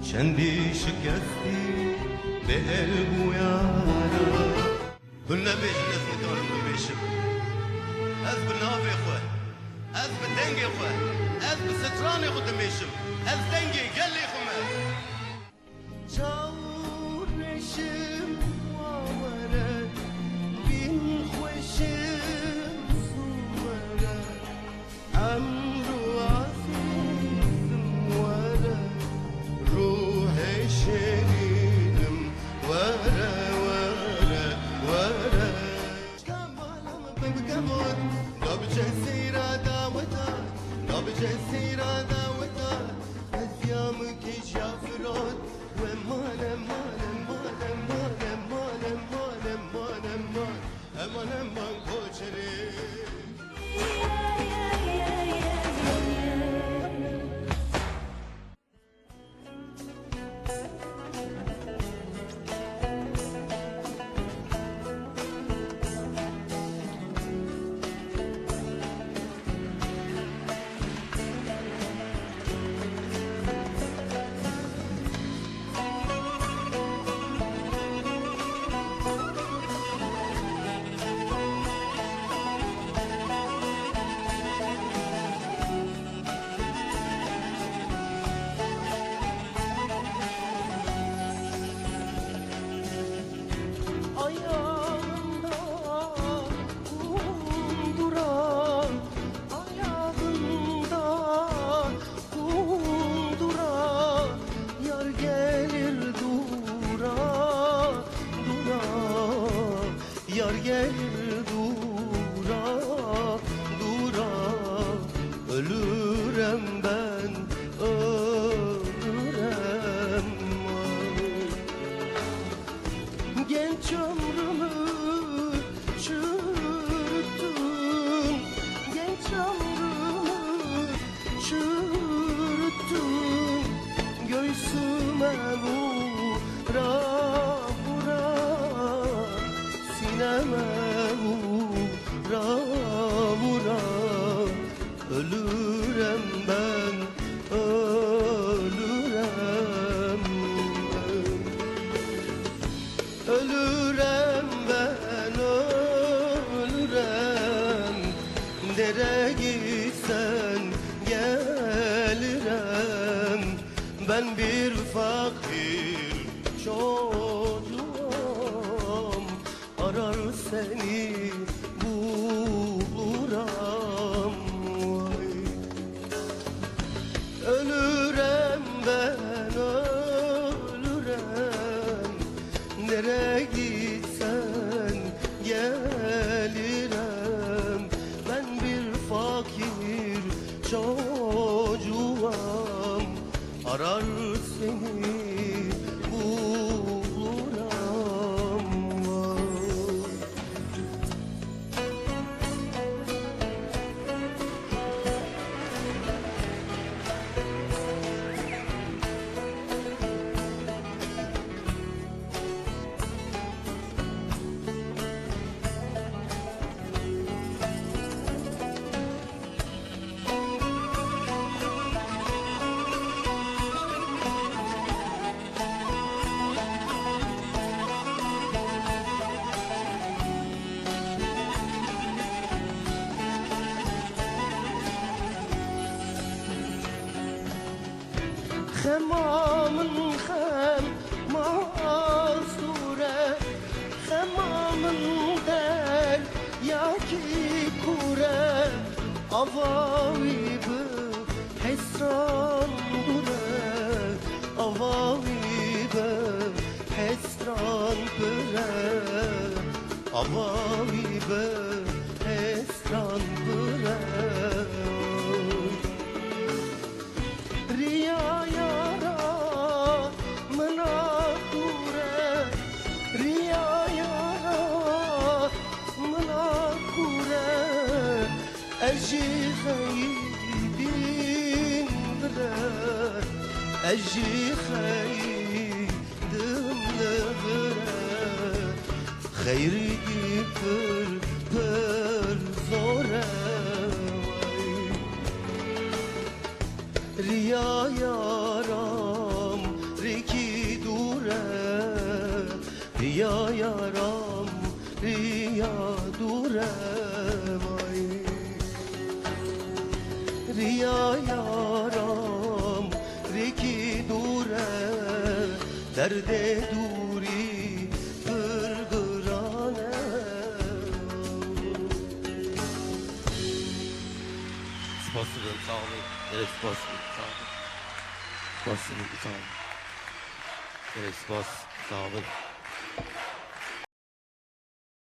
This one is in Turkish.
چندی شکستی به قلب و یارا هنه بیشن از میدانم ببیشم از به ناوی خواه از به دنگی خواه از به سترانی خود میشم از دنگی گلی خواه چاور بشم واره بین خوشم سواره امرو عزیزم واره روح شديدم ورا ورا ورا كمالم بمكمل لو جسيرة داوتا لو جسيرة داوتا أيامك شافرات ومال مال مال مال مال مال مال مال مال مال كوشري Yar gelir dura dura ölürem ben ölürem genç ömrümü çürüttün genç ömrümü çürüttün göğsüme vura vura sineme vura vura ölürem ben ölürem ölürem ben ölürem dere gitsen gelirem ben bir fakir çocuğum arar seni buluram vay. Ölürem ben ölürem nereye gitsen gelirem ben bir fakir çocuğum arar seni buluram vay. Xemamın xem mazure Xemamın del ya ki kure Avavi bu hesran bure Avavi bu hesran bure Avavi bu hesran bure Riya yara mınakure Riya yara mınakure Eji haydin bire Eji haydin bire Khayri pır pır zore ریا یارم ریکی دوره ریا یارم ریا دوره وای ریا یارم ریکی دوره درد دوری گرگرانه سپاس دارم سامی سپاس سامی سپاس سامی سپاس سامی